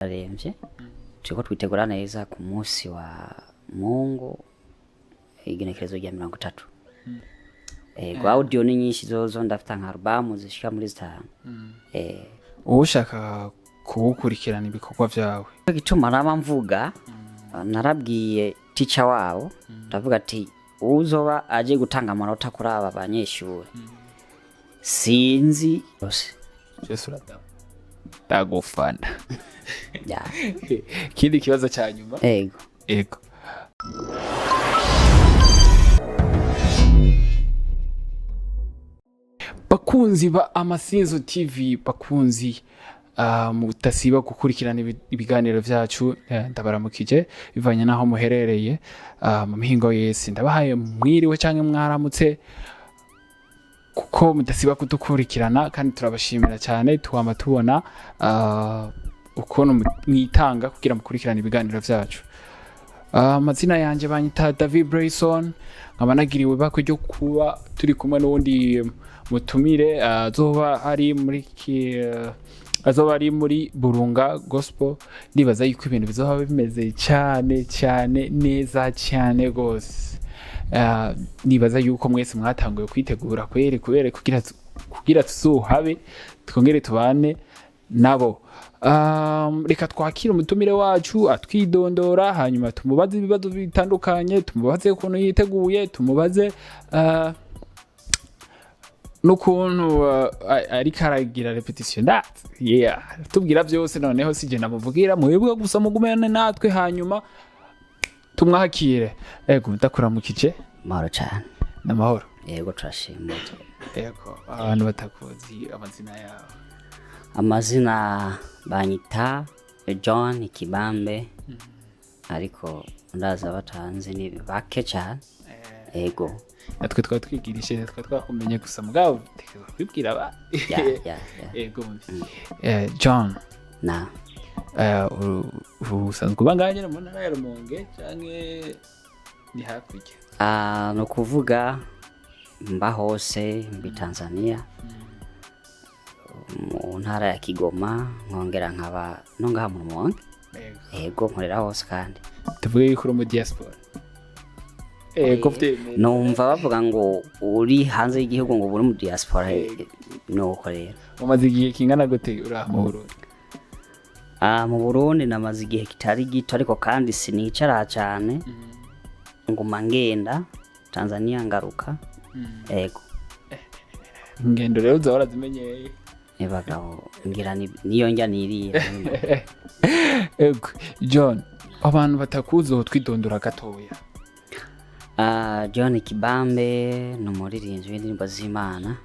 aremvye turiko twitegura neza ku munsi wa Mungu igenekerezo rya 30. Kwa audio ni nyinshi zozo ndafita nka album zishika muri 5. Ushaka kuwukurikirana ibikorwa vyawe gituma nama mvuga narabwiye teacher wabo ndavuga ati uzoba aje gutanga amanota kuri aba banyeshuri sinzi bose Yesu ndagufana ya kindi kibazo cha nyuma ego bakunzi ba Amasinzo TV bakunzi mutasiba gukurikirana ibiganiro vyacu ndabaramukije bivanye naho muherereye mu mihingo yese ndabahaye mwiriwe canke mwaramutse kuko mudasiba kudukurikirana kandi turabashimira cyane twama tubona ukuntu mwitanga kugira mukurikirana ibiganiro vyacu. Amazina yanje banyita David Brayson nkaba nagiriwe bako ryo kuba turi kumwe n'undi mutumire azoba ari muri Burunga Gospel. Nibaza yuko ibintu bizoba bimeze cyane neza cyane gose. Nibaza yuko mwese mwatanguye kwitegura kubera kugira tuzuhabe twongere tubane nabo. Reka twakira umutumire wacu atwidondora hanyuma tumubaze ibibazo bitandukanye, tumubaze ukuntu yiteguye, tumubaze n'ukuntu ari karagira repetition tubwira byose noneho sije namuvugira mwebwe gusa mugumene natwe hanyuma tumwakire. Ego ndakuramukije. Mahoro cyane. Namahoro. Yego turashimye. Ego abantu batakuzi amazina yawe. Amazina banyita John Kibambe ariko ndaza batanze ni bake cyane. Ego natwe twatwigirishije twakumenye gusa mugabo kwibwira ba ego John na usanzwe ubanganye mu ntara ya Rumonge canke ni hakurya? No kuvuga mba hose mbi Tanzania mu ntara ya Kigoma nkongera nkaba no ngaha mu Rumonge. Ego nkorera hose kandi tuvuge yuko mu diaspora. Ego numva bavuga ngo uri hanze y'igihugu ngo buri mu diaspora no korera. Umaze igihe kingana gute uri mu Burundi? Mu Burundi namaze igihe kitari gito ariko kandi sinicara cyane nguma ngenda Tanzania ngaruka. Ego ngendo rero uzahora zimenyeye ebagabo ngira niyo njya nirira. Ego John abantu batakuzo twidondora gatoya. John Kibambe n'umuririmbyi w'indirimbo z'Imana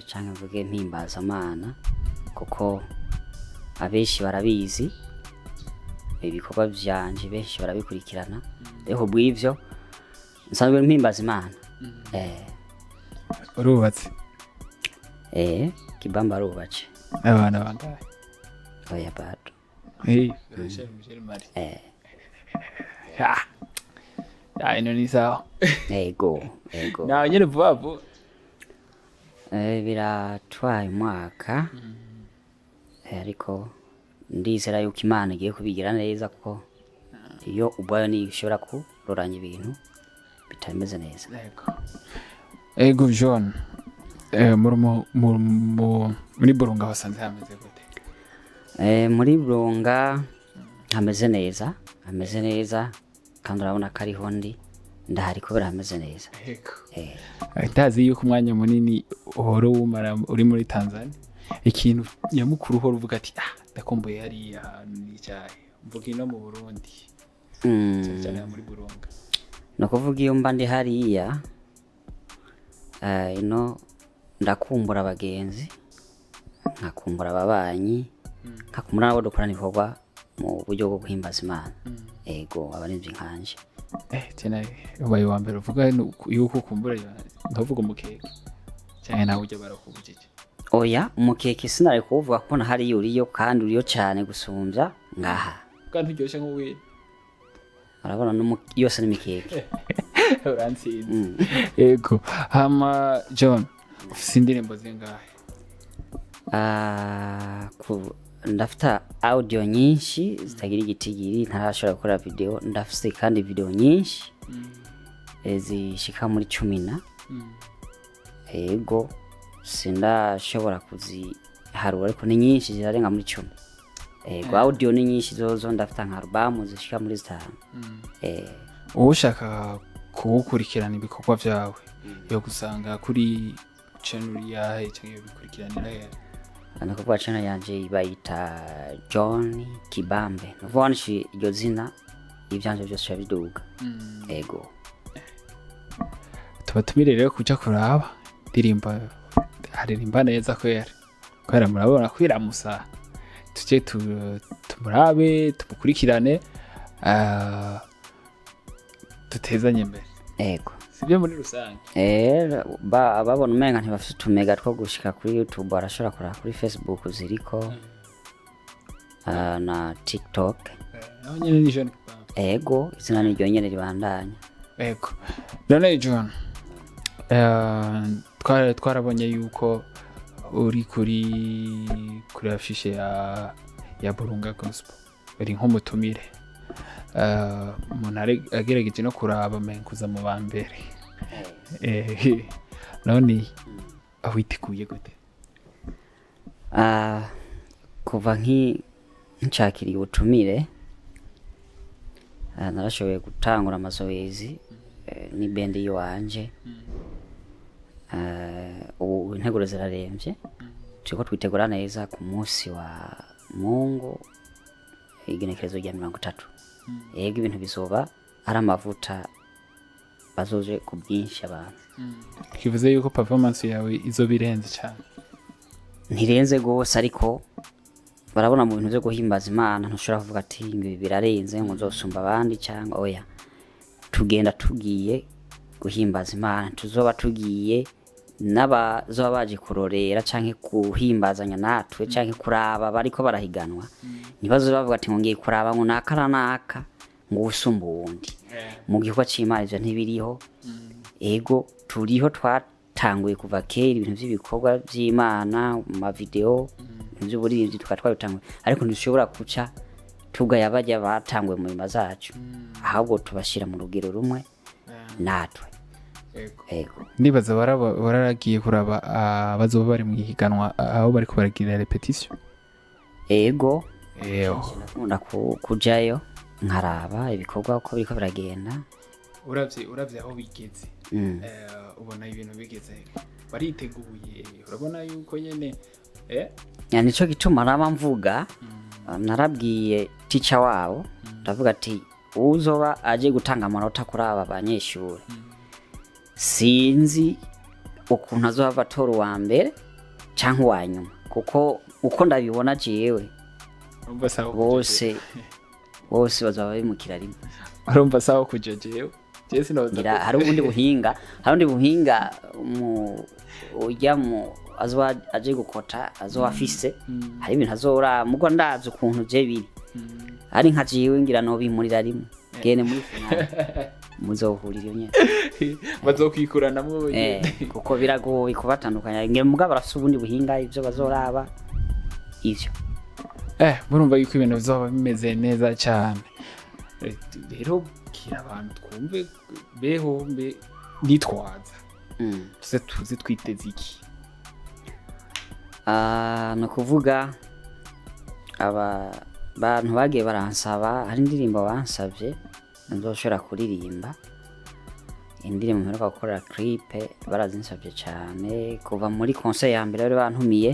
canke mvuge mpimbaza Imana kuko abeshi barabizi ibikorwa byanje benshi barabikurikirana. Eho bw'ivyo nsanzwe mpimbaza Imana. Urubatse? Kibamba arubatse. Abana bangahe? Oya bado. Michel Mari. Ino ni sawa. Ego. Na nyene vuba. Biratwaye umwaka. Ariko ndizera yuko Imana igiye kubigira neza kuko iyo ubwayo ni ishobora kuroranya ibintu bitameze neza. Ego John muri Burunga wasanze hameze gute? Muri Burunga hameze neza kandi urabona ko ariho ndahari kubera hameze neza. Ndazi yuko umwanya munini uhora wumara uri muri Tanzania ikintu nyamukuru uhora uvuga ati ndakomboye hari n'icyayi mvuga ino mu Burundi cyane muri Burunga. No kuvuga iyo mba ndi hariya ino ndakumbura abagenzi nkakumbura ababanyi nkakumbura nabo dukorana ibikorwa mu buryo bwo guhimbaza Imana. Ego abarinzi nkanje cyane ubaye wa mbere uvuga yuko kumbura nkavuga umukeke cyane nawe ujya barakubujije. Oya umukeke sinari kuvuga ko na hari uriyo kandi uriyo cyane gusumbya ngaha kandi uryoshye nk'uwe arabona yose n'imikeke. Uransinze. Ego hama John ufite indirimbo zingahe? ndafite audio nyinshi zitagira igitigiri ntarashobora gukora video, ndafite kandi video nyinshi zishika muri 10 ego sindashobora kuziharura ariko ni nyinshi zirarenga muri 10 ego audio ni nyinshi zozo ndafite nka album zishika muri 5 ushaka kugukurikirana ibikorwa byawe yo gusanga kuri channel yawe cyangwa bikurikiranira he anakuvuga channel yanje bayita John Kibambe nuvanshi iryo zina ivyanje byose biduga ego tubatumire rero kuja kuraba haririmba neza kwera murabona kwiramusa tuje tumurabe tumukurikirane tutezanye imbere ego sibyo muri rusange babona umenga ntibafite utumega two gushika kuri YouTube barashobora kuraba kuri Facebook ziriko na TikTok naho nyene ni John Kibambe ego izina ni ryo nyene ribandanya ego none John twarabonye yuko uri kuri afishe ya Burunga Gospel uri nk'umutumire umuntu agerageje no kuraba menkuza mu bambere none awitikuye gute kuva nshakiriye ubutumire narashoboye gutangura amazoezi ni band yiwanje ubu integuro ziraremvye turiko twitegura neza ku munsi wa Mungu igenekerezo rya 30 yego ibintu bizoba ari amavuta bazoje ku bwinshi abantu kivuze yuko performance yawe izo birenze cyane ntirenze gose ariko barabona mu bintu byo guhimbaza Imana ntushobora kuvuga ati ibi birarenze ngo nzosumba abandi cyangwa oya tugenda tugiye guhimbaza Imana tuzoba tugiye n'abazoba baje kurorera canke kuhimbazanya natwe canke kuraba bariko barahiganwa nibazo bavuga ati ngiye kuraba ngo naka ngo usumba uwundi mu gikorwa c'Imana ivyo ntibiriho ego turiho twatanguye kuva kera ibintu by'ibikorwa by'Imana mu video ibyo buri twatwarutanguye ariko ntushobora kuca tugaya bajya batanguye mu nyuma zacu ahubwo tubashira mu rugero rumwe natwe ego nibaza bararagiye kuraba bazoba bari mu higanwa aho bari kubaragira repetition ego nakunda kujayo nkaraba ibikorwa uko biriko biragenda uravye aho bigeze ubona ibintu bigeze bariteguye urabona yuko nyene nico gituma raba mvuga narabwiye teacher wabo ndavuga ati uzoba aje gutanga amanota kuri aba banyeshuri sinzi ukuntu azohava atora uwa mbere canke uwa nyuma kuko uko ndabibona jewe bose bazaba bimukira rimwe urumva sawa kujejewe jesi noza hari ubundi buhinga ujya mu azoba aje gukota azoba afise hari ibintu azora mugo ndazi ukuntu je biri ari nka jewe ngira no bimurira rimwe gene muri finale muzohurira iyo nyene bazokwikurana mu kuko biragoye kubatandukanya ngira mugabo barafise ubundi buhinga ivyo bazoraba ivyo murumva yuko ibintu bizoba bimeze neza cyane rero kira abantu twumve beho nitwaza tuzi twiteze iki no kuvuga bantu bagiye baransaba hari indirimbo bansabye nzoshobora kuririmba indirimbo mperuka gukora clip barazinsabye cyane kuva muri concert ya mbere bari bantumiye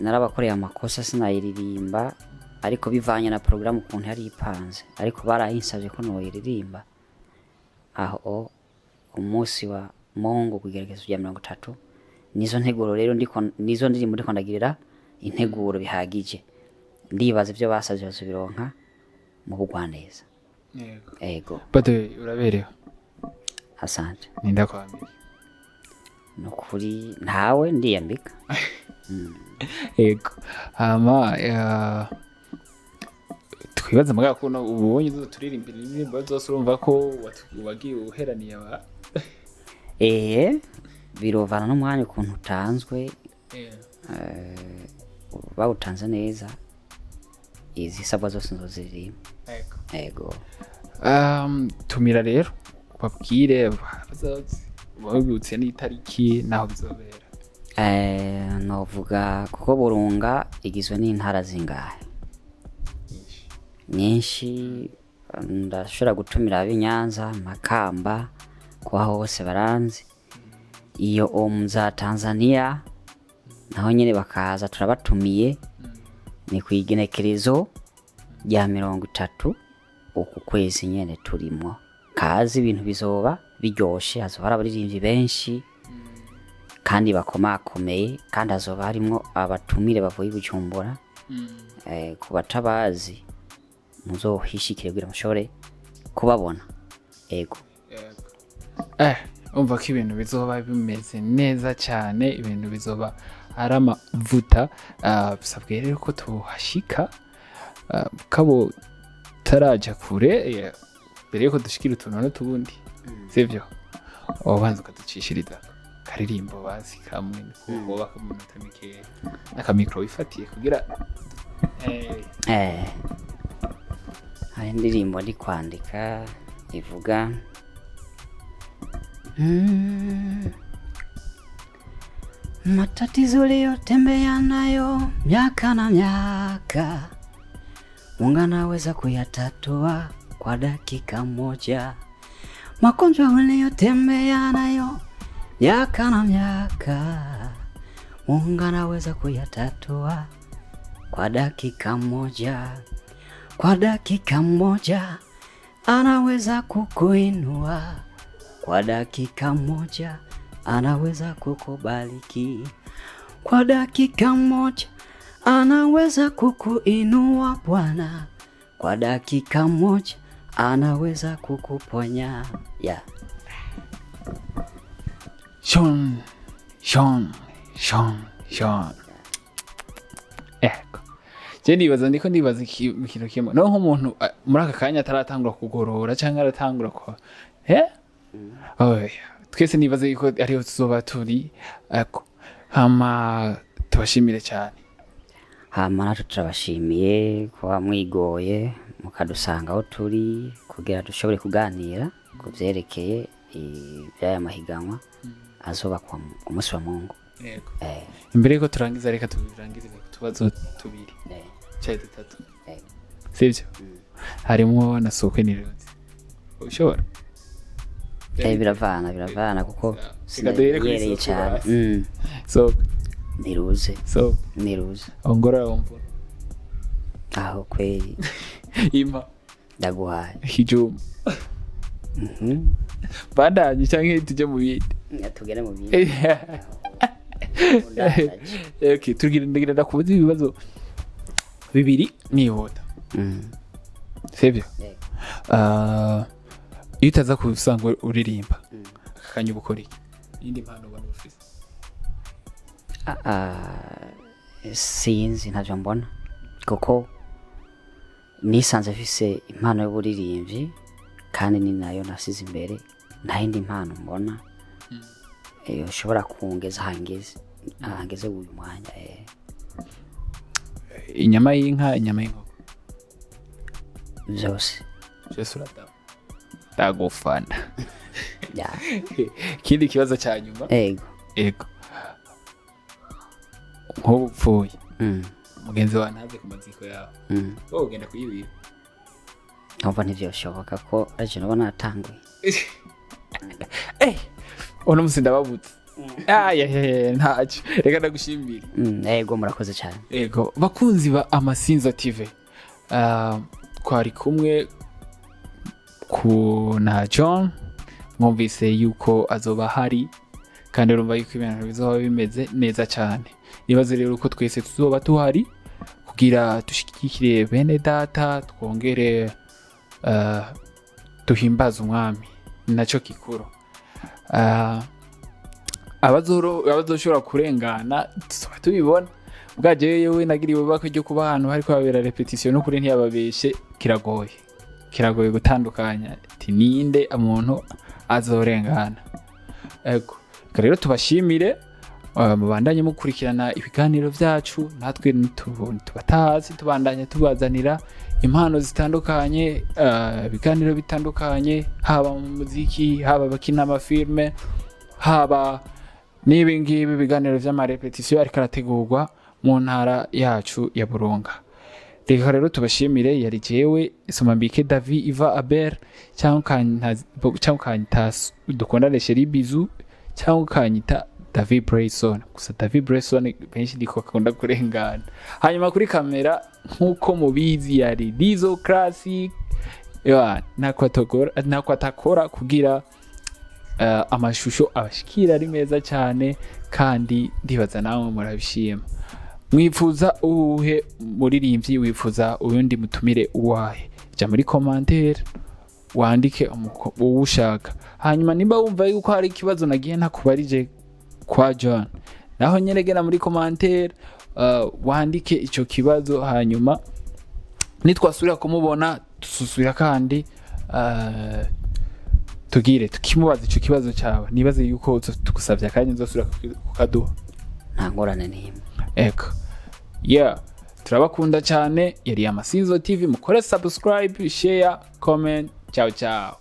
narabakoreye amakosa sinayiririmba ariko bivanye na programme ukuntu yari ipanze ariko barahinsabye ko noyiririmba aho umunsi wa Mungu kugerekezo rya 30 nizo nteguro rero nizo ndirimbo ndiko ndagirira integuro bihagije ndibaza ibyo basavye basubironka mu bugwaneza ego bade uraberewe asante nindakwambira nokuri ntawe ndiyambika ego twibaza muga kuno ubonye turirimbira indirimbo zose urumva ko wagiye uheraniye aba birovana n'umwanya ukuntu utanzwe bawutanze neza izisabwa zose nzozirimo. Ego. Tumira rero babwire babutse n'itariki naho bizobera. Novuga kuko Burunga igizwe n'intara zingahe nyinshi, ndashobora gutumira ab'Inyanza, Makamba, kwa hose baranzi. Iyo za Tanzania naho nyine bakaza turabatumiye, ni kwigenekerezo rya 30 uku kwezi nyene turimo. Kazi ibintu bizoba biryoshe, hazoba abaririmbyi benshi kandi bakomakomeye, kandi hazoba harimo abatumire bavuye Bujumbura. Ku batabazi muzohishikire kugira mushobore kubabona. Ego. Umva ko ibintu bizoba bimeze neza cyane, ibintu bizoba ari amavuta. Bisabwe rero ko tuhashika kabo taraja kure mbere yuko dushikira utuntu n'utundi, sivyo? Wabanza ukaducishiriza karirimbo bazi kamwe kuko bakamunota mikeya n'akamikro wifatiye kugira hari indirimbo ndi kwandika ivuga matatizo uliyotembea nayo miaka na miaka, Mungu anaweza kuyatatua kwa dakika moja. Magonjwa uliyotembea nayo miaka na miaka, Mungu anaweza kuyatatua kwa dakika moja. Kwa dakika moja anaweza kukuinua, kwa dakika moja anaweza kukubariki, kwa dakika moja anaweza kukuinua Bwana, kwa dakika moja anaweza kukuponya. Sean. Nibaza ndiko ndibaza ikintu kimwe, no nk'umuntu muri aka kanya ataratangura kugorora cyangwa aratangura ko twese nibaza yuko ariho tuzoba turi. Hama tubashimire cyane. Hama natwe turabashimiye kuba mwigoye mukadusanga aho turi kugira dushobore kuganira ku byerekeye iby'aya mahiganwa azoba ku munsi wa Mungu. Imbere yuko turangiza reka turangize tubazo tubiri cyangwa dutatu, sivyo? Harimo na sokwe n'iruzi, ushobora biravana kuko sinayereye cyane. So niruze ongora umvura aho kweli ima ndaguhaye hijuma badanye cyangwa tujye mu bindi, tugere mu bindi. Okay, tugira kubaza ibibazo bibiri nihuta, sivyo? Iyo utaza kusanga uririmba akanya ubukora iki? Indi mpano ubona ufise? Sinzi, ntavyo mbona kuko nisanze afise impano y'uburirimbyi kandi ni nayo nasize imbere, nta yindi mpano mbona ushobora kungeza hangeze uyu mwanya. Inyama y'inka, inyama y'inkoko, byose uratama ndagufana. Kindi kibazo cya nyuma. Ego nk'ubupfuye mugenzi wawe ntaze ku maziko yawe, wowe ugenda kuyibira? Ntumva ntivyoshoboka ko aje nabona natanguye. Ono musi ndababutse. Ntacyo, reka ndagushimire. Ego murakoze cyane. Ego bakunzi ba Amasinzo TV, twari kumwe na John, mwumvise yuko azoba hari kandi urumva yuko ibintu bizoba bimeze neza cyane. Nibaze rero uko twese tuzoba tuhari kugira dushikikire bene data, twongere duhimbaza umwami, nacyo kikuru. Abazoshobora kurengana tuzoba tubibona. Bwaje yewe nagiriwe bako ryo kuba ahantu hariko habera repetition no kuri ntiyababeshe, kiragoye gutandukanya ati ninde umuntu azorengana. Ego rero tubashimire mubandanye mukurikirana ibiganiro vyacu, natwe tubatazi tubandanye tubazanira impano zitandukanye, ibiganiro bitandukanye, haba mu muziki, haba bakina amafilme, haba n'ibingibi ibiganiro vy'amarepetisiyo ariko arategurwa mu ntara yacu ya Burunga. Reka rero tubashimire, yari jewe Somambike David Iva Aber, cyangwa kanyita dukundane Sheri Bizu, cyangwa kanyita David Brayson. Gusa David Brayson benshi ndiko akunda kurengana. Hanyuma kuri kamera nkuko mubizi yari Dizo Classic, nakwatakora kugira amashusho abashikira ari meza cyane, kandi ndibaza nawe murabishima. Mwifuza uhe muririmbyi, wifuza uyundi mutumire uwahe, ja muri commentaire wandike uwushaka. Hanyuma nimba wumva yuko hari ikibazo nagiye ntakubarije kwa John, naho nyeregera muri commentaire wandike ico kibazo, hanyuma nitwasubira kumubona tususubira kandi tugire tukimubaza ico kibazo cyawe. Nibaze yuko tugusavye akanya nzosubira kukaduha, nta ngorane n'imwe. Eko. Turabakunda cyane. Yari Amasinzo TV. Mukore subscribe, share, comment. Ciao ciao.